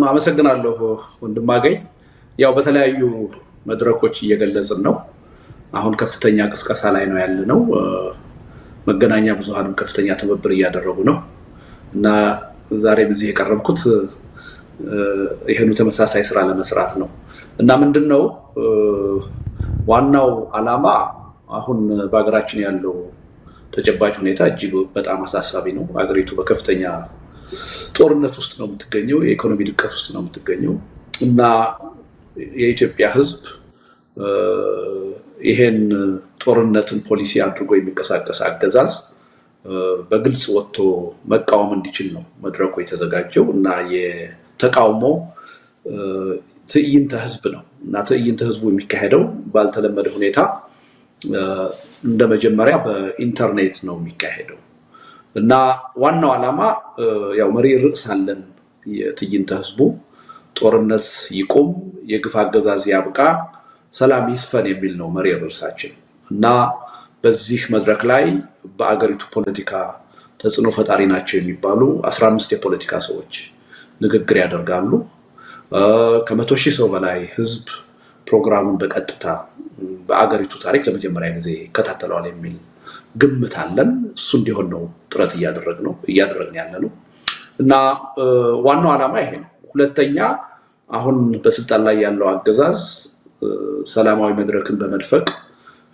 አመሰግናለሁ ወንድማገኝ። ያው በተለያዩ መድረኮች እየገለጽን ነው። አሁን ከፍተኛ ቅስቀሳ ላይ ነው ያለነው። መገናኛ ብዙሃንም ከፍተኛ ትብብር እያደረጉ ነው እና ዛሬ በዚህ የቀረብኩት ይሄኑ ተመሳሳይ ስራ ለመስራት ነው እና ምንድነው ዋናው ዓላማ አሁን በአገራችን ያለው ተጨባጭ ሁኔታ እጅግ በጣም አሳሳቢ ነው። አገሪቱ በከፍተኛ ጦርነት ውስጥ ነው የምትገኘው፣ የኢኮኖሚ ድቀት ውስጥ ነው የምትገኘው እና የኢትዮጵያ ሕዝብ ይሄን ጦርነትን ፖሊሲ አድርጎ የሚንቀሳቀስ አገዛዝ በግልጽ ወጥቶ መቃወም እንዲችል ነው መድረኩ የተዘጋጀው እና የተቃውሞ ትዕይንተ ሕዝብ ነው እና ትዕይንተ ሕዝቡ የሚካሄደው ባልተለመደ ሁኔታ እንደ መጀመሪያ በኢንተርኔት ነው የሚካሄደው እና ዋናው ዓላማ ያው መሪ ርዕስ አለን። የትዕይንተ ሕዝቡ ጦርነት ይቁም፣ የግፍ አገዛዝ ያብቃ፣ ሰላም ይስፈን የሚል ነው መሪ ርዕሳችን እና በዚህ መድረክ ላይ በአገሪቱ ፖለቲካ ተጽዕኖ ፈጣሪ ናቸው የሚባሉ 15 የፖለቲካ ሰዎች ንግግር ያደርጋሉ። ከ100 ሺህ ሰው በላይ ህዝብ ፕሮግራሙን በቀጥታ በአገሪቱ ታሪክ ለመጀመሪያ ጊዜ ይከታተለዋል የሚል ግምት አለን። እሱ እንዲሆን ነው ጥረት እያደረግን ያለነው እና ዋናው ዓላማ ይሄ ነው። ሁለተኛ አሁን በስልጣን ላይ ያለው አገዛዝ ሰላማዊ መድረክን በመድፈቅ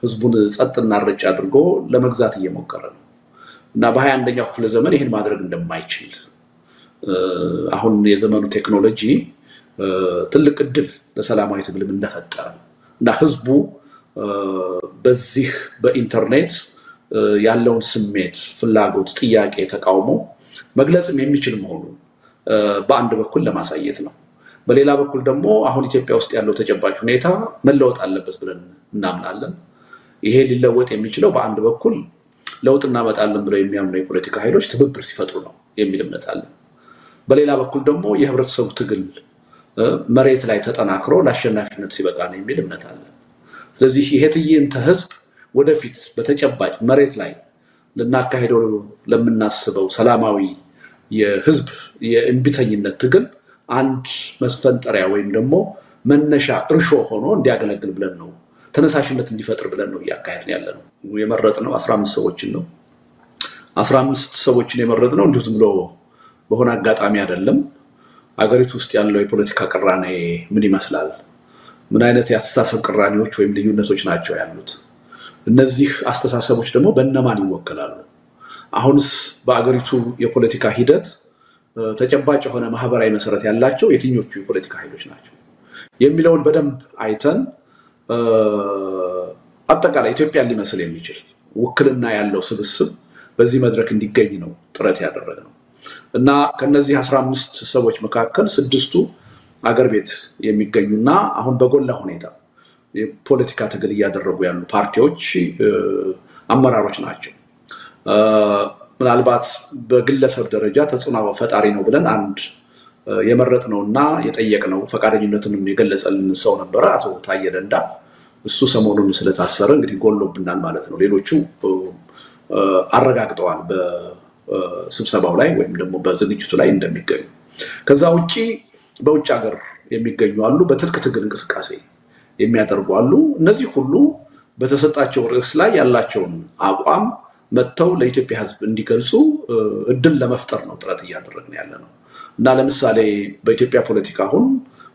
ህዝቡን ጸጥና ረጭ አድርጎ ለመግዛት እየሞከረ ነው እና በ21ኛው ክፍለ ዘመን ይሄን ማድረግ እንደማይችል አሁን የዘመኑ ቴክኖሎጂ ትልቅ እድል ለሰላማዊ ትግልም እንደፈጠረ እና ህዝቡ በዚህ በኢንተርኔት ያለውን ስሜት፣ ፍላጎት፣ ጥያቄ፣ ተቃውሞ መግለጽም የሚችል መሆኑን በአንድ በኩል ለማሳየት ነው። በሌላ በኩል ደግሞ አሁን ኢትዮጵያ ውስጥ ያለው ተጨባጭ ሁኔታ መለወጥ አለበት ብለን እናምናለን። ይሄ ሊለወጥ የሚችለው በአንድ በኩል ለውጥ እናመጣለን ብለው የሚያምኑ የፖለቲካ ኃይሎች ትብብር ሲፈጥሩ ነው የሚል እምነት አለን። በሌላ በኩል ደግሞ የህብረተሰቡ ትግል መሬት ላይ ተጠናክሮ ለአሸናፊነት ሲበቃ ነው የሚል እምነት አለን። ስለዚህ ይሄ ትዕይንተ ሕዝብ ወደፊት በተጨባጭ መሬት ላይ ልናካሄደው ለምናስበው ሰላማዊ የህዝብ የእምቢተኝነት ትግል አንድ መስፈንጠሪያ ወይም ደግሞ መነሻ እርሾ ሆኖ እንዲያገለግል ብለን ነው፣ ተነሳሽነት እንዲፈጥር ብለን ነው እያካሄድን ያለነው። የመረጥነው 15 ሰዎችን ነው። 15 ሰዎችን የመረጥነው እንዲሁ ዝም ብሎ በሆነ አጋጣሚ አይደለም። አገሪቱ ውስጥ ያለው የፖለቲካ ቅራኔ ምን ይመስላል? ምን አይነት የአስተሳሰብ ቅራኔዎች ወይም ልዩነቶች ናቸው ያሉት? እነዚህ አስተሳሰቦች ደግሞ በእነማን ይወከላሉ? አሁንስ በአገሪቱ የፖለቲካ ሂደት ተጨባጭ የሆነ ማህበራዊ መሰረት ያላቸው የትኞቹ የፖለቲካ ኃይሎች ናቸው የሚለውን በደንብ አይተን አጠቃላይ ኢትዮጵያን ሊመስል የሚችል ውክልና ያለው ስብስብ በዚህ መድረክ እንዲገኝ ነው ጥረት ያደረግነው እና ከነዚህ 15 ሰዎች መካከል 6ቱ አገር ቤት የሚገኙና አሁን በጎላ ሁኔታ የፖለቲካ ትግል እያደረጉ ያሉ ፓርቲዎች አመራሮች ናቸው። ምናልባት በግለሰብ ደረጃ ተጽዕኖ ፈጣሪ ነው ብለን አንድ የመረጥነውና የጠየቅነው ፈቃደኝነቱንም የገለጸልን ሰው ነበረ፣ አቶ ታዬ ደንዳ። እሱ ሰሞኑን ስለታሰረ እንግዲህ ጎሎብናል ማለት ነው። ሌሎቹ አረጋግጠዋል በስብሰባው ላይ ወይም ደግሞ በዝግጅቱ ላይ እንደሚገኙ። ከዛ ውጪ በውጭ ሀገር የሚገኙ አሉ፣ በትጥቅ ትግል እንቅስቃሴ የሚያደርጉ አሉ። እነዚህ ሁሉ በተሰጣቸው ርዕስ ላይ ያላቸውን አቋም መጥተው ለኢትዮጵያ ሕዝብ እንዲገልጹ እድል ለመፍጠር ነው ጥረት እያደረግን ያለነው እና ለምሳሌ በኢትዮጵያ ፖለቲካ አሁን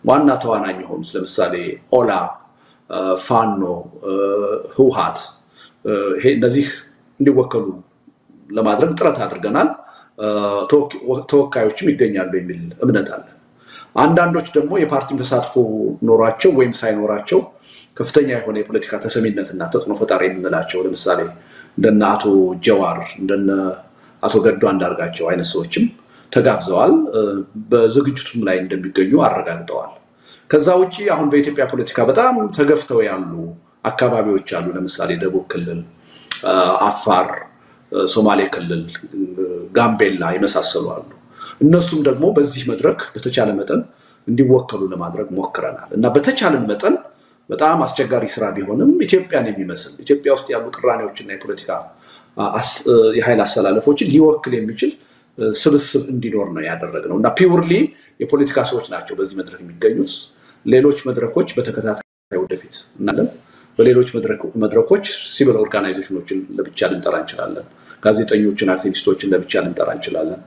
ዋና ተዋናኝ የሆኑት ለምሳሌ ኦላ፣ ፋኖ፣ ህውሃት እነዚህ እንዲወከሉ ለማድረግ ጥረት አድርገናል። ተወካዮችም ይገኛሉ የሚል እምነት አለ። አንዳንዶች ደግሞ የፓርቲን ተሳትፎ ኖሯቸው ወይም ሳይኖራቸው ከፍተኛ የሆነ የፖለቲካ ተሰሚነትና ተጽዕኖ ፈጣሪ የምንላቸው ለምሳሌ እንደነ አቶ ጀዋር እንደነ አቶ ገዱ አንዳርጋቸው አይነት ሰዎችም ተጋብዘዋል። በዝግጅቱም ላይ እንደሚገኙ አረጋግጠዋል። ከዛ ውጪ አሁን በኢትዮጵያ ፖለቲካ በጣም ተገፍተው ያሉ አካባቢዎች አሉ። ለምሳሌ ደቡብ ክልል፣ አፋር፣ ሶማሌ ክልል፣ ጋምቤላ የመሳሰሉ አሉ። እነሱም ደግሞ በዚህ መድረክ በተቻለ መጠን እንዲወከሉ ለማድረግ ሞክረናል እና በተቻለን መጠን በጣም አስቸጋሪ ስራ ቢሆንም ኢትዮጵያን የሚመስል ኢትዮጵያ ውስጥ ያሉ ቅራኔዎችና የፖለቲካ የኃይል አሰላለፎችን ሊወክል የሚችል ስብስብ እንዲኖር ነው ያደረግነው እና ፒውርሊ የፖለቲካ ሰዎች ናቸው በዚህ መድረክ የሚገኙት ሌሎች መድረኮች በተከታታይ ወደፊት እናለን በሌሎች መድረኮች ሲቪል ኦርጋናይዜሽኖችን ለብቻ ልንጠራ እንችላለን ጋዜጠኞችን አክቲቪስቶችን ለብቻ ልንጠራ እንችላለን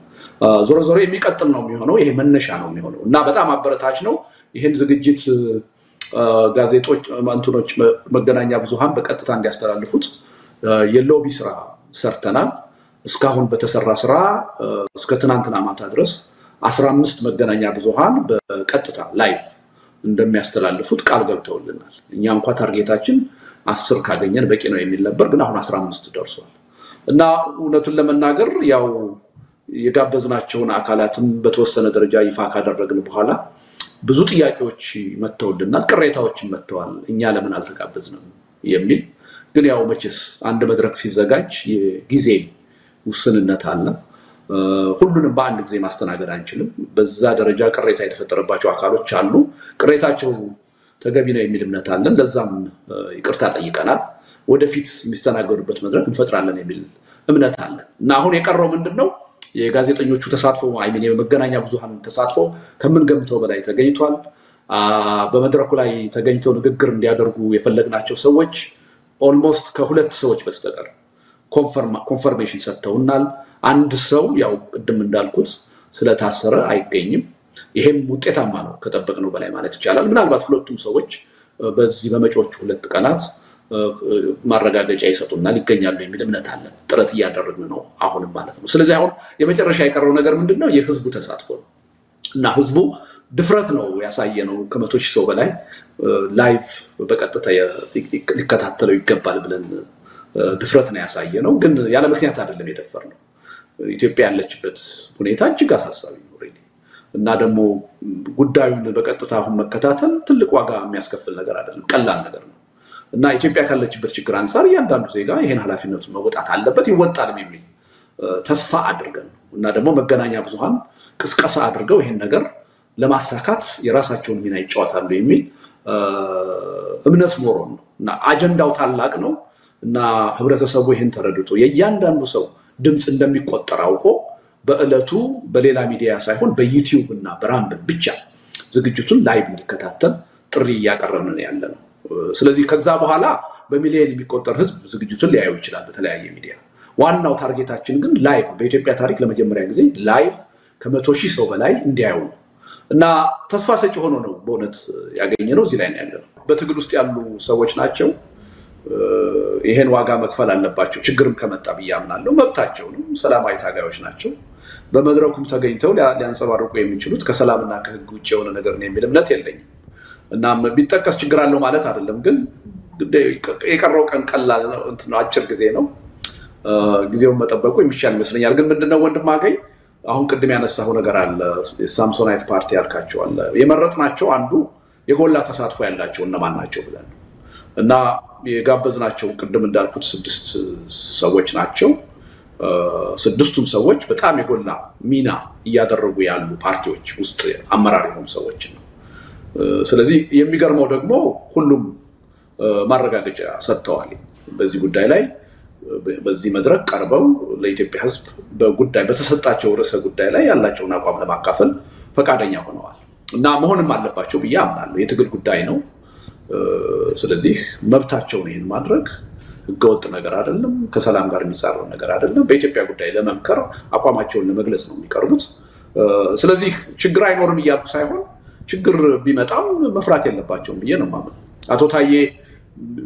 ዞሮ ዞሮ የሚቀጥል ነው የሚሆነው ይሄ መነሻ ነው የሚሆነው እና በጣም አበረታች ነው ይሄን ዝግጅት ጋዜጦች ማንቱኖች መገናኛ ብዙሃን በቀጥታ እንዲያስተላልፉት የሎቢ ስራ ሰርተናል እስካሁን በተሰራ ስራ እስከ ትናንትና ማታ ድረስ 15 መገናኛ ብዙሃን በቀጥታ ላይቭ እንደሚያስተላልፉት ቃል ገብተውልናል እኛ እንኳን ታርጌታችን 10 ካገኘን በቂ ነው የሚል ነበር ግን አሁን 15 ደርሷል እና እውነቱን ለመናገር ያው የጋበዝናቸውን አካላትን በተወሰነ ደረጃ ይፋ ካደረግን በኋላ ብዙ ጥያቄዎች መተውልናል ቅሬታዎች መተዋል እኛ ለምን አልተጋበዝንም የሚል ግን ያው መቼስ አንድ መድረክ ሲዘጋጅ የጊዜ ውስንነት አለ ሁሉንም በአንድ ጊዜ ማስተናገድ አንችልም በዛ ደረጃ ቅሬታ የተፈጠረባቸው አካሎች አሉ ቅሬታቸው ተገቢ ነው የሚል እምነት አለን ለዛም ይቅርታ ጠይቀናል ወደፊት የሚስተናገዱበት መድረክ እንፈጥራለን የሚል እምነት አለን እና አሁን የቀረው ምንድነው የጋዜጠኞቹ ተሳትፎ አይሚን የመገናኛ ብዙሃን ተሳትፎ ከምን ገምተው በላይ ተገኝቷል በመድረኩ ላይ ተገኝተው ንግግር እንዲያደርጉ የፈለግናቸው ሰዎች ኦልሞስት ከሁለት ሰዎች በስተቀር ኮንፈርሜሽን ሰጥተውናል አንድ ሰው ያው ቅድም እንዳልኩት ስለታሰረ አይገኝም ይሄም ውጤታማ ነው ከጠበቅነው በላይ ማለት ይቻላል ምናልባት ሁለቱም ሰዎች በዚህ በመጪዎቹ 2 ቀናት ማረጋገጫ ይሰጡናል ይገኛሉ የሚል እምነት አለን ጥረት ያደረግን ነው አሁንም ማለት ነው ስለዚህ አሁን የመጨረሻ የቀረው ነገር ምንድነው የህዝቡ ተሳትፎ እና ህዝቡ ድፍረት ነው ያሳየነው ከ100,000 ሰው በላይ ላይቭ በቀጥታ ሊከታተለው ይገባል ብለን ድፍረት ነው ያሳየነው ግን ያለ ምክንያት አይደለም የደፈርነው ኢትዮጵያ ያለችበት ሁኔታ እጅግ አሳሳቢ ነው እና ደግሞ ጉዳዩን በቀጥታ አሁን መከታተል ትልቅ ዋጋ የሚያስከፍል ነገር አይደለም ቀላል ነገር ነው እና ኢትዮጵያ ካለችበት ችግር አንፃር ያንዳንዱ ዜጋ ይሄን ኃላፊነቱን መወጣት አለበት ይወጣል የሚል ተስፋ አድርገን እና ደግሞ መገናኛ ብዙሃን ቅስቀሳ አድርገው ይሄን ነገር ለማሳካት የራሳቸውን ሚና ይጫወታሉ የሚል እምነት ኖሮን ነው እና አጀንዳው ታላቅ ነው እና ህብረተሰቡ ይሄን ተረድቶ የእያንዳንዱ ሰው ድምጽ እንደሚቆጠር አውቆ በእለቱ በሌላ ሚዲያ ሳይሆን በዩቲዩብ እና በራምብል ብቻ ዝግጅቱን ላይቭ እንዲከታተል ጥሪ ያቀረብን ነው ያለነው ስለዚህ ከዛ በኋላ በሚሊዮን የሚቆጠር ህዝብ ዝግጅቱን ሊያዩ ይችላል በተለያየ ሚዲያ ዋናው ታርጌታችን ግን ላይቭ በኢትዮጵያ ታሪክ ለመጀመሪያ ጊዜ ላይቭ ከ100,000 ሰው በላይ እንዲያዩ ነው እና ተስፋ ሰጪ ሆኖ ነው በእውነት ያገኘነው እዚህ ላይ ነው ያለነው በትግል ውስጥ ያሉ ሰዎች ናቸው ይሄን ዋጋ መክፈል አለባቸው ችግርም ከመጣ በያምናለው መብታቸው ነው ሰላማዊ ታጋዮች ናቸው በመድረኩም ተገኝተው ሊያንጸባርቁ የሚችሉት ከሰላምና ከህግ ውጭ የሆነ ነገር ነው የሚል እምነት የለኝም እና ቢጠቀስ ችግር አለው ማለት አይደለም ግን የቀረው ቀን ቀላል ነው እንትን አጭር ጊዜ ነው ጊዜውን መጠበቁ የሚቻል ይመስለኛል ግን ምንድነው ወንድም አገኝ አሁን ቅድም ያነሳው ነገር አለ ሳምሶናይት ፓርቲ ያልካቸው አለ የመረጥናቸው አንዱ የጎላ ተሳትፎ ያላቸው እነማን ናቸው ብለን እና የጋበዝናቸው ቅድም እንዳልኩት 6 ሰዎች ናቸው 6ቱም ሰዎች በጣም የጎላ ሚና ያደረጉ ያሉ ፓርቲዎች ውስጥ አመራር የሆኑ ሰዎች ነው ስለዚህ የሚገርመው ደግሞ ሁሉም ማረጋገጫ ሰጥተዋል በዚህ ጉዳይ ላይ በዚህ መድረክ ቀርበው ለኢትዮጵያ ህዝብ በጉዳይ በተሰጣቸው ርዕሰ ጉዳይ ላይ ያላቸውን አቋም ለማካፈል ፈቃደኛ ሆነዋል እና መሆንም አለባቸው በያምናለሁ የትግል ጉዳይ ነው ስለዚህ መብታቸው ነው ይሄን ማድረግ ህገወጥ ነገር አይደለም ከሰላም ጋር የሚጻረው ነገር አይደለም በኢትዮጵያ ጉዳይ ለመምከር አቋማቸውን ለመግለጽ ነው የሚቀርቡት ስለዚህ ችግር አይኖርም ይያሉ ሳይሆን ችግር ቢመጣም መፍራት የለባቸውም ብዬ ነው ማምነው አቶ ታዬ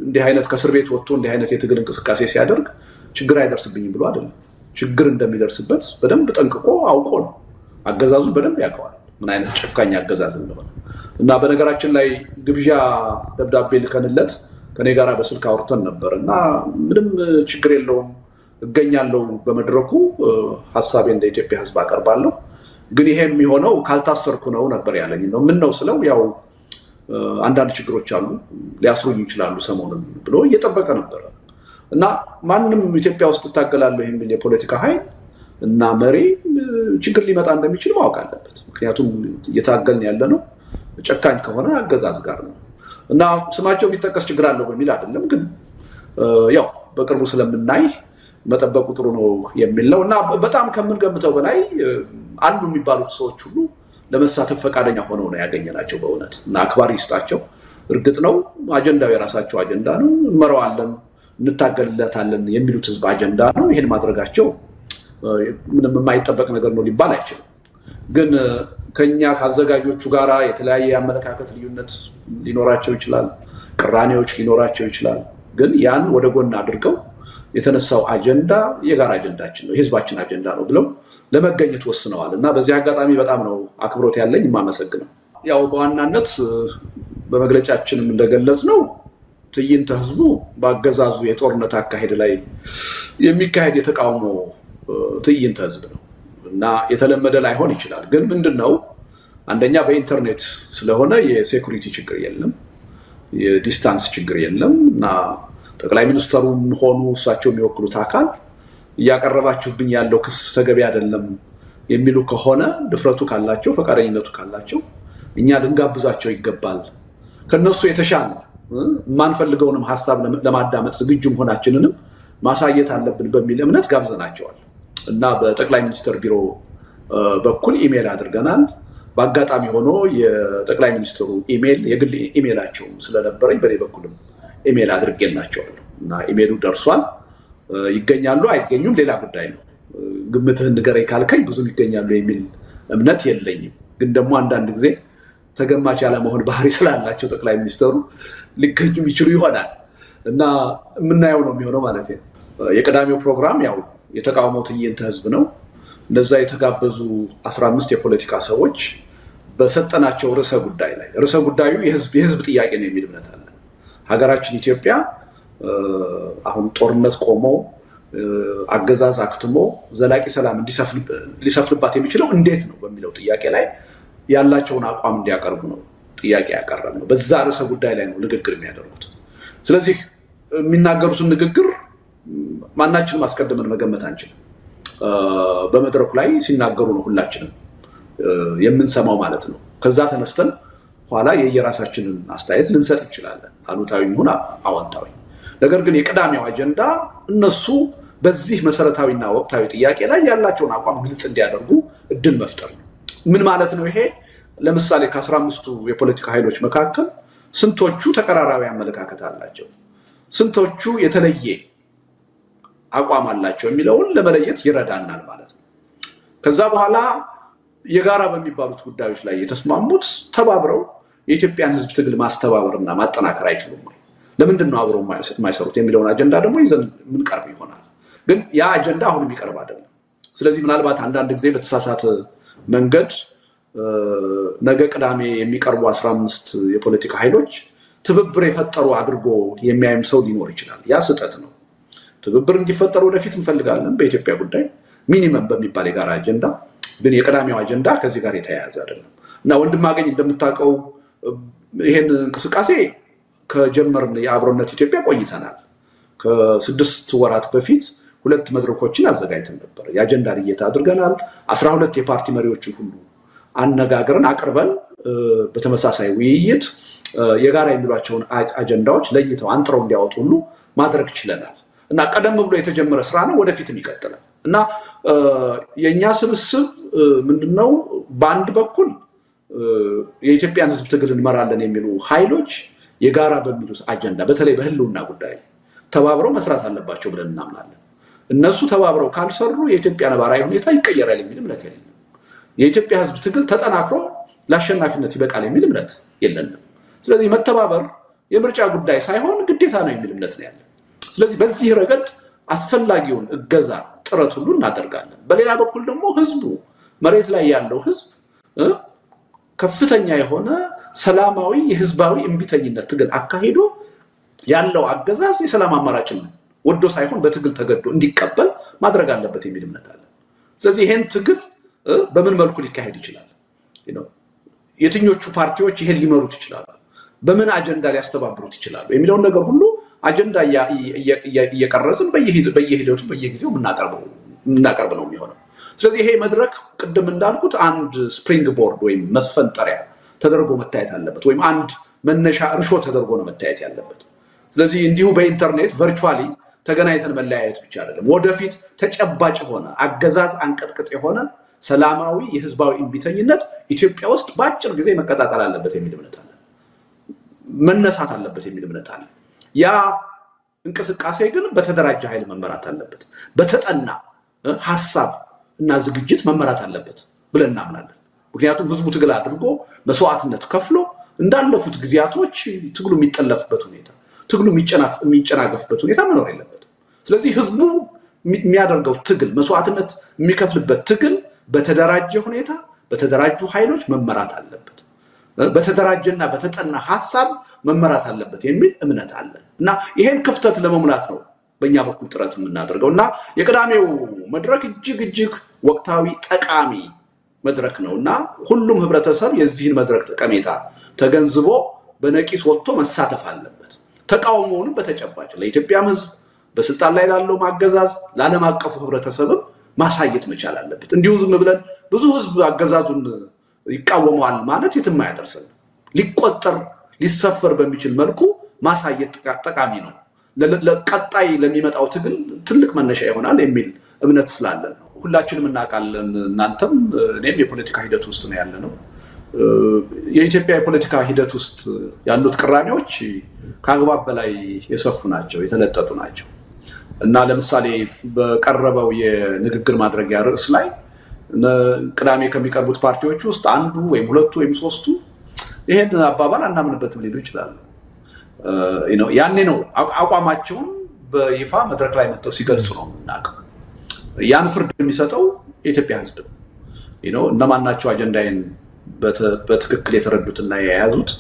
እንዲህ አይነት ከስር ቤት ወጥቶ እንዲህ አይነት የትግል እንቅስቃሴ ሲያደርግ ችግር አይደርስብኝም ብሎ አይደለም ችግር እንደሚደርስበት በደንብ ጠንቅቆ አውቆ ነው አገዛዙን በደንብ ያውቀዋል ምን አይነት ጨካኝ አገዛዝ እንደሆነ እና በነገራችን ላይ ግብዣ ደብዳቤ ልከንለት ከኔ ጋራ በስልክ አውርተን ነበርና ምንም ችግር የለውም እገኛለሁ በመድረኩ ሐሳቤ እንደ ኢትዮጵያ ህዝብ አቀርባለሁ ግን ይሄ የሚሆነው ካልታሰርኩ ነው ነበር ያለኝ ነው ምን ነው ስለው ያው አንዳንድ ችግሮች አሉ ሊያስሩኝ ይችላሉ ሰሞኑን ብሎ እየጠበቀ ነበር እና ማንንም ኢትዮጵያ ውስጥ ተታገላለሁ የሚል የፖለቲካ ኃይል እና መሪ ችግር ሊመጣ እንደሚችል ማወቅ አለበት ምክንያቱም እየታገልን ያለ ነው ጨካኝ ከሆነ አገዛዝ ጋር ነው እና ስማቸው የሚጠቀስ ችግር አለው በሚል አይደለም ግን ያው በቅርቡ ስለምናይ መጠበቁ ጥሩ ነው የሚል ነውና በጣም ከምን ገምተው በላይ አንዱ የሚባሉት ሰዎች ሁሉ ለመሳተፍ ፈቃደኛ ሆነው ነው ያገኘናቸው በእውነት እና አክባሪ ይስጣቸው እርግጥ ነው አጀንዳው የራሳቸው አጀንዳ ነው እንመራዋለን እንታገልለታለን የሚሉት ህዝብ አጀንዳ ነው ይሄን ማድረጋቸው ምንም የማይጠበቅ ነገር ነው ሊባል አይችልም ግን ከኛ ካዘጋጆቹ ጋራ የተለያየ አመለካከት ልዩነት ሊኖራቸው ይችላል ቅራኔዎች ሊኖራቸው ይችላል ግን ያን ወደ ጎን አድርገው የተነሳው አጀንዳ የጋራ አጀንዳችን ነው የህዝባችን አጀንዳ ነው ብለው ለመገኘት ወስነዋልና በዚህ አጋጣሚ በጣም ነው አክብሮት ያለኝ ማመሰግነው ያው በዋናነት በመግለጫችንም እንደገለጽነው ትዕይንተ ህዝቡ ባገዛዙ የጦርነት አካሄድ ላይ የሚካሄድ የተቃውሞ ትዕይንተ ህዝብ ነው እና የተለመደ ላይሆን ይችላል ግን ምንድነው አንደኛ በኢንተርኔት ስለሆነ የሴኩሪቲ ችግር የለም የዲስታንስ ችግር የለም እና ጠቅላይ ሚኒስትሩም ሆኑ እሳቸው የሚወክሉት አካል ያቀረባችሁብኝ ያለው ክስ ተገቢ አይደለም የሚሉ ከሆነ ድፍረቱ ካላቸው ፈቃደኝነቱ ካላቸው እኛ ልንጋብዛቸው ይገባል ከነሱ የተሻለ ማንፈልገውንም ሐሳብ ለማዳመጥ ዝግጁ መሆናችንንም ማሳየት አለብን በሚል እምነት ጋብዘናቸዋል እና በጠቅላይ ሚኒስትር ቢሮ በኩል ኢሜል አድርገናል በአጋጣሚ ሆኖ የጠቅላይ ሚኒስትሩ ኢሜል የግል ኢሜላቸው ስለነበረኝ በኔ በኩልም ኢሜል አድርጌላቸዋል እና ኢሜሉ ደርሷል ይገኛሉ አይገኙም ሌላ ጉዳይ ነው ግምትህን ንገረኝ ካልከኝ ብዙም ይገኛሉ የሚል እምነት የለኝም ግን ደግሞ አንዳንድ ጊዜ ተገማች ያለ መሆን ባህሪ ስላላቸው ጠቅላይ ሚኒስትሩ ሊገኙ ይችላሉ ይሆናል እና ምናየው ነው የሚሆነው ማለት ነው የቀዳሚው ፕሮግራም ያው የተቃውሞ ትዕይንተ ህዝብ ነው ለዛ የተጋበዙ 15 የፖለቲካ ሰዎች በሰጠናቸው ርዕሰ ጉዳይ ላይ ርዕሰ ጉዳዩ የህዝብ ጥያቄ ነው የሚል እምነት አለ ሀገራችን ኢትዮጵያ አሁን ጦርነት ቆሞ አገዛዝ አክትሞ ዘላቂ ሰላም ሊሰፍንባት የሚችለው እንዴት ነው በሚለው ጥያቄ ላይ ያላቸውን አቋም እንዲያቀርቡ ነው ጥያቄ ያቀርባሉ በዛ ርዕሰ ጉዳይ ላይ ነው ንግግር የሚያደርጉት ስለዚህ የሚናገሩትን ንግግር ማናችንም አስቀድመን መገመት አንችልም በመድረኩ ላይ ሲናገሩ ነው ሁላችንም የምንሰማው ማለት ነው ከዛ ተነስተን ኋላ የየራሳችንን አስተያየት ልንሰጥ እንችላለን አሉታዊ ይሁን አዎንታዊ ነገር ግን የቀዳሚው አጀንዳ እነሱ በዚህ መሰረታዊና ወቅታዊ ጥያቄ ላይ ያላቸውን አቋም ግልጽ እንዲያደርጉ እድል መፍጠር ነው ምን ማለት ነው ይሄ ለምሳሌ ከ15ቱ የፖለቲካ ኃይሎች መካከል ስንቶቹ ተቀራራቢ አመለካከት አላቸው ስንቶቹ የተለየ አቋም አላቸው የሚለውን ለመለየት ይረዳናል ማለት ነው ከዛ በኋላ የጋራ በሚባሉት ጉዳዮች ላይ የተስማሙት ተባብረው የኢትዮጵያን ህዝብ ትግል ማስተባበርና ማጠናከር አይችሉም ለምንድን ነው አብረው የማይሰሩት የሚለውን አጀንዳ ደግሞ ይዘን ምን ቀርብ ይሆናል ግን ያ አጀንዳ አሁን የሚቀርብ አይደለም ስለዚህ ምናልባት አንዳንድ ጊዜ በተሳሳተ መንገድ ነገ ቅዳሜ የሚቀርቡ 15 የፖለቲካ ኃይሎች ትብብር የፈጠሩ አድርጎ የሚያይም ሰው ሊኖር ይችላል ያ ስህተት ነው ትብብር እንዲፈጠሩ ወደፊት እንፈልጋለን በኢትዮጵያ ጉዳይ ሚኒመም በሚባል የጋራ አጀንዳ ግን የቀዳሚው አጀንዳ ከዚህ ጋር የተያያዘ አይደለም እና ወንድማገኝ እንደምታውቀው ይሄን እንቅስቃሴ ከጀመርን የአብሮነት ኢትዮጵያ ቆይተናል ከ6 ወራት በፊት ሁለት መድረኮችን አዘጋጅተን ነበር የአጀንዳ ልየታ አድርገናል 12 የፓርቲ መሪዎችን ሁሉ አነጋግረን አቅርበን በተመሳሳይ ውይይት የጋራ የሚሏቸውን አጀንዳዎች ለይተው አንጥረው እንዲያወጡ ሁሉ ማድረግ ችለናል እና ቀደም ብሎ የተጀመረ ስራ ነው ወደፊትም ይቀጥላል እና የኛ ስብስብ ምንድነው በአንድ በኩል የኢትዮጵያን ህዝብ ትግል እንመራለን የሚሉ ኃይሎች የጋራ በሚሉት አጀንዳ በተለይ በህልውና ጉዳይ ተባብረው መስራት አለባቸው ብለን እናምናለን እነሱ ተባብረው ካልሰሩ የኢትዮጵያ ነባራዊ ሁኔታ ይቀየራል የሚል እምነት የለንም የኢትዮጵያ ህዝብ ትግል ተጠናክሮ ለአሸናፊነት ይበቃል የሚል እምነት የለንም ስለዚህ መተባበር የምርጫ ጉዳይ ሳይሆን ግዴታ ነው የሚል እምነት ነው ያለን ስለዚህ በዚህ ረገድ አስፈላጊውን እገዛ ጥረት ሁሉ እናደርጋለን በሌላ በኩል ደግሞ ህዝቡ መሬት ላይ ያለው ህዝብ ከፍተኛ የሆነ ሰላማዊ የህዝባዊ እንቢተኝነት ትግል አካሄዶ ያለው አገዛዝ የሰላም አማራጭን ወዶ ሳይሆን በትግል ተገዶ እንዲቀበል ማድረግ አለበት የሚል እምነት አለ ስለዚህ ይሄን ትግል በምን መልኩ ሊካሄድ ይችላል የትኞቹ ፓርቲዎች ይሄን ሊመሩት ይችላሉ በምን አጀንዳ ሊያስተባብሩት ይችላሉ የሚለውን ነገር ሁሉ አጀንዳ እየቀረጽን በየሂደቱ በየጊዜው ምናቀርብ ነው የሚሆነው ስለዚህ ይሄ መድረክ ቅድም እንዳልኩት አንድ ስፕሪንግ ቦርድ ወይም መስፈንጠሪያ ተደርጎ መታየት አለበት ወይም አንድ መነሻ እርሾ ተደርጎ ነው መታየት ያለበት ስለዚህ እንዲሁ በኢንተርኔት ቨርቹዋሊ ተገናኝተን መለያየት ብቻ አይደለም ወደፊት ተጨባጭ ሆነ አገዛዝ አንቀጥቅጥ የሆነ ሰላማዊ የህዝባዊ እምቢተኝነት ኢትዮጵያ ውስጥ በአጭር ጊዜ መቀጣጠል አለበት የሚል እምነት አለ መነሳት አለበት የሚል እምነት አለ ያ እንቅስቃሴ ግን በተደራጀ ኃይል መመራት አለበት በተጠና ሐሳብ እና ዝግጅት መመራት አለበት ብለን እናምናለን ምክንያቱም ህዝቡ ትግል አድርጎ መስዋዕትነት ከፍሎ እንዳለፉት ግዚያቶች ትግሉ የሚጠለፍበት ሁኔታ ትግሉ የሚጨናገፍበት ሁኔታ መኖር የለበትም ስለዚህ ህዝቡ የሚያደርገው ትግል መስዋዕትነት የሚከፍልበት ትግል በተደራጀ ሁኔታ በተደራጁ ኃይሎች መመራት አለበት በተደራጀና በተጠና ሐሳብ መመራት አለበት የሚል እምነት አለ እና ይሄን ክፍተት ለመሙላት ነው በእኛ በኩል ጥረት የምናደርገውና የቅዳሜው መድረክ እጅግ ወቅታዊ ጠቃሚ መድረክ ነውና ሁሉም ህብረተሰብ የዚህን መድረክ ጠቀሜታ ተገንዝቦ በነቂስ ወጥቶ መሳተፍ አለበት ተቃውሞውንም በተጨባጭ ለኢትዮጵያም ህዝብ በስልጣን ላይ ላለው ማገዛዝ ለዓለም አቀፉ ህብረተሰብም ማሳየት መቻል አለበት እንዲሁ ዝም ብለን ብዙ ህዝብ አገዛዙን ይቃወማል ማለት የትም አያደርሰን ሊቆጠር ሊሰፈር በሚችል መልኩ ማሳየት ጠቃሚ ነው ለቀጣይ ለሚመጣው ትግል ትልቅ መነሻ ይሆናል የሚል እምነት ስላለን ነው ሁላችንም እናቃለን እናንተም እኔም የፖለቲካ ሂደት ውስጥ ነው ያለነው የኢትዮጵያ የፖለቲካ ሂደት ውስጥ ያሉት ቅራኔዎች ከአግባብ በላይ የሰፉ ናቸው የተለጠጡ ናቸው እና ለምሳሌ በቀረበው የንግግር ማድረጊያ ርዕስ ላይ ቅዳሜ ከሚቀርቡት ፓርቲዎች ውስጥ አንዱ ወይም ሁለቱ ወይም ሶስቱ ይሄን አባባል አናምንበትም ሊሉ ይችላሉ ያኔ ነው አቋማቸውን በይፋ መድረክ ላይ መጥተው ሲገልጹ ነው እናቀው ያን ፍርድ የሚሰጠው የኢትዮጵያ ህዝብ ነው እነማናቸው አጀንዳዬን በትክክል የተረዱትና የያዙት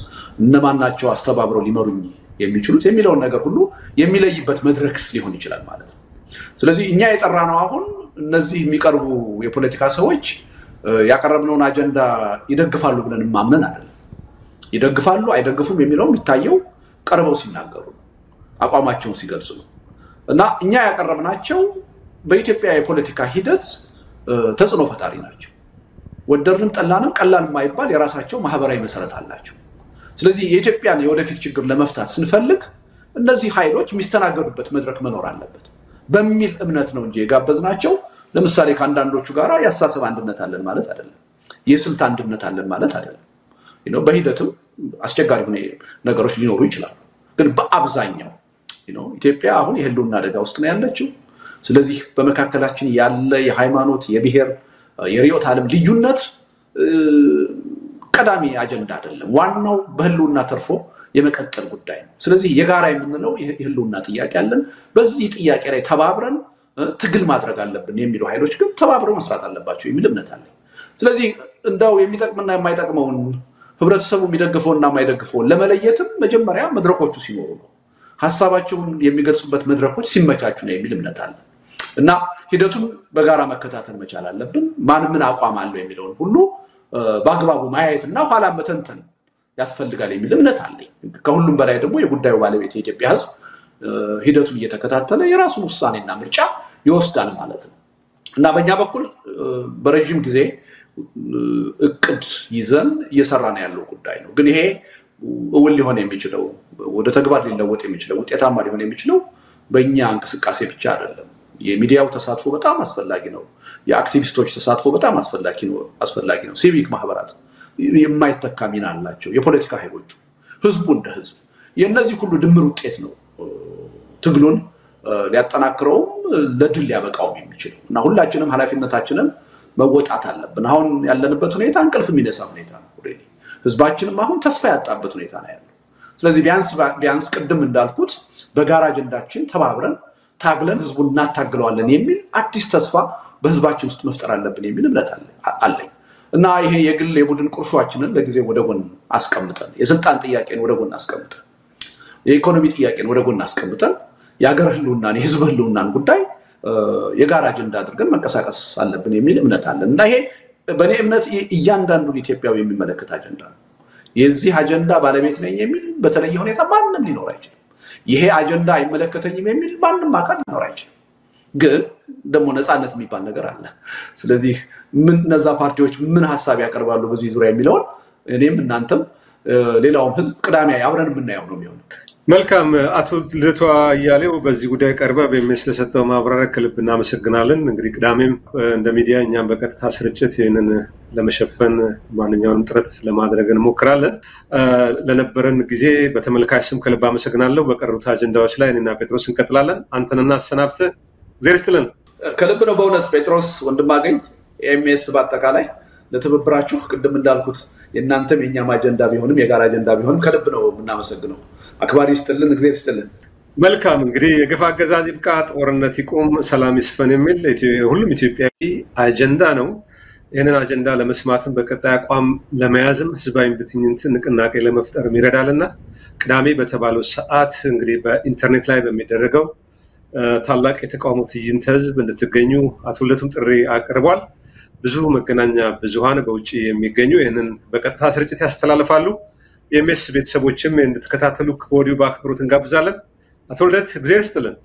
እነማናቸው አስተባብረው ሊመሩኝ የሚችሉት የሚለው ነገር ሁሉ የሚለይበት መድረክ ሊሆን ይችላል ማለት ነው ስለዚህ እኛ የጠራነው አሁን እነዚህ የሚቀርቡ የፖለቲካ ሰዎች ያቀረብነውን አጀንዳ ይደግፋሉ ብለን ማምነን አይደለም ይደግፋሉ አይደግፉም የሚለው የሚታየው ቀርበው ሲናገሩ አቋማቸውን ሲገልጹ ነው እና እኛ ያቀረብናቸው በኢትዮጵያ የፖለቲካ ሂደት ተጽዕኖ ፈጣሪ ናቸው ወደርንም ጠላንም ቀላል የማይባል የራሳቸው ማህበራዊ መሰረት አላቸው ስለዚህ የኢትዮጵያን የወደፊት ችግር ለመፍታት ስንፈልግ እነዚህ ኃይሎች የሚስተናገዱበት መድረክ መኖር አለበት በሚል እምነት ነው እንጂ የጋበዝናቸው ለምሳሌ ከአንዳንዶቹ ጋራ ያሳሰብ አንድነት አለን ማለት አይደለም የስልት አንድነት አለን ማለት አይደለም በሂደትም አስቸጋሪ ነገሮች ሊኖሩ ይችላሉ ግን በአብዛኛው ኢትዮጵያ አሁን የህልውና አደጋ ውስጥ ነው ያለችው ስለዚህ በመካከላችን ያለ የሃይማኖት የብሔር የሪዮት ዓለም ልዩነት ቀዳሚ አጀንዳ አይደለም ዋናው በህልውና ተርፎ የመቀጠል ጉዳይ ነው ስለዚህ የጋራ የምንለው የህልውና ጥያቄ አለን በዚህ ጥያቄ ላይ ተባብረን ትግል ማድረግ አለብን የሚሉ ኃይሎች ግን ተባብረው መስራት አለባቸው የሚል እምነት አለ ስለዚህ እንዳው የሚጠቅምና የማይጠቅመውን ህብረተሰቡ የሚደግፈውና የማይደግፈው ለመለየትም መጀመሪያ መድረኮቹ ሲኖሩ ነው ሐሳባቸውን የሚገልጹበት መድረኮች ሲመቻቹ ነው የሚል እምነት አለ እና ሂደቱን በጋራ መከታተል መቻል አለብን ማን ምን አቋም አለው የሚለውን ሁሉ በአግባቡ ማየትና ኋላ መተንተን ያስፈልጋል የሚል እምነት አለ ከሁሉም በላይ ደግሞ የጉዳዩ ባለቤት የኢትዮጵያ ህዝብ ሂደቱን እየተከታተለ የራሱን ውሳኔና ምርጫ ይወስዳል ማለት ነው እና በእኛ በኩል በረጅም ጊዜ እቅድ ይዘን እየሰራን ያለው ጉዳይ ነው ግን ይሄ እውን ሊሆን የሚችለው ወደ ተግባር ሊለወጥ የሚችለው ውጤታማ ሊሆን የሚችለው በእኛ እንቅስቃሴ ብቻ አይደለም የሚዲያው ተሳትፎ በጣም አስፈላጊ ነው የአክቲቪስቶች ተሳትፎ በጣም አስፈላጊ ነው ሲቪክ ማህበራት የማይተካ ሚና አላቸው የፖለቲካ ኃይሎች ህዝቡ እንደ ህዝብ የነዚህ ሁሉ ድምር ውጤት ነው ትግሉን ሊያጠናክረው ለድል ሊያበቃው የሚችለው እና ሁላችንም ኃላፊነታችንን መወጣት አለብን አሁን ያለንበት ሁኔታ እንቅልፍ የሚነሳ ሁኔታ ነው ህዝባችንም አሁን ተስፋ ያጣበት ሁኔታ ነው ያለው ስለዚህ ቢያንስ ቅድም እንዳልኩት በጋራ አጀንዳችን ተባብረን ታግለን ህዝቡን እናታግለዋለን የሚል አዲስ ተስፋ በህዝባችን ውስጥ መፍጠር አለብን የሚል እምነት አለኝ እና ይሄ የግል የቡድን ቁርሾአችንን ለጊዜው ወደ ጎን አስቀምጠን የስልጣን ጥያቄን ወደ ጎን አስቀምጠን የኢኮኖሚ ጥያቄን ወደ ጎን አስቀምጠን የሀገር ህልውናን የህዝብ ህልውናን ጉዳይ የጋራ አጀንዳ አድርገን መንቀሳቀስ አለብን የሚል እምነት አለን እና ይሄ በእኔ እምነት እያንዳንዱን ኢትዮጵያዊ የሚመለከት አጀንዳ ነው የዚህ አጀንዳ ባለቤት ነኝ የሚል በተለየ ሁኔታ ማንንም ሊኖር አይችልም ይሄ አጀንዳ አይመለከተኝም የሚል ማንንም አካል ሊኖር አይችልም ግን ደግሞ ነፃነት የሚባል ነገር አለ ስለዚህ ምን ነዛ ፓርቲዎች ምን ሐሳብ ያቀርባሉ በዚህ ዙሪያ የሚለው እኔም እናንተም ሌላውም ህዝብ ቅዳሜ አብረን የምናየው ነው የሚሆነው መልካም አቶ ልደቷ እያሌው በዚህ ጉዳይ ቀርበ በሚስ ለሰጠው ማብራሪያ ከልብ እናመሰግናለን። እንግዲህ ቅዳሜም እንደ ሚዲያ እኛም በቀጥታ ስርጭት ይህንን ለመሸፈን ማንኛውንም ጥረት ለማድረግ እንሞክራለን። ለነበረን ጊዜ በተመልካች ስም ከልብ አመሰግናለሁ። በቀሩት አጀንዳዎች ላይ እኔና ጴጥሮስ እንቀጥላለን። አንተንና አሰናብተህ እግዚአብሔር ይስጥልን። ከልብ ነው በእውነት ጴጥሮስ ወንድማገኝ ኤምኤስ በአጠቃላይ ለተበብራችሁ ቅድም እንዳልኩት የእናንተም የኛም አጀንዳ ቢሆንም የጋራ አጀንዳ ቢሆንም ከልብ ነው የምናመሰግነው። አክባሪ ይስጥልን፣ እግዚአብሔር ይስጥልን። መልካም እንግዲህ የግፍ አገዛዝ ይብቃ፣ ጦርነት ይቁም፣ ሰላም ይስፈን የሚል ሁሉም ኢትዮጵያዊ አጀንዳ ነው። ይህንን አጀንዳ ለመስማትም በቀጣይ አቋም ለመያዝም ህዝባዊ እምቢተኝነትን ንቅናቄ ለመፍጠር ይረዳልና ቅዳሜ በተባለው ሰዓት እንግዲህ በኢንተርኔት ላይ በሚደረገው ታላቅ የተቃውሞ ትዕይንተ ህዝብ እንድትገኙ አቶ ልደቱም ጥሪ አቅርቧል። ብዙ መገናኛ ብዙሃን በውጭ የሚገኙ ይህንን በቀጥታ ስርጭት ያስተላልፋሉ። የኤምኤስ ቤተሰቦችም እንድትከታተሉ ከወዲሁ በአክብሮት እንጋብዛለን። አቶ ልደት እግዚአብሔር ይስጥልን።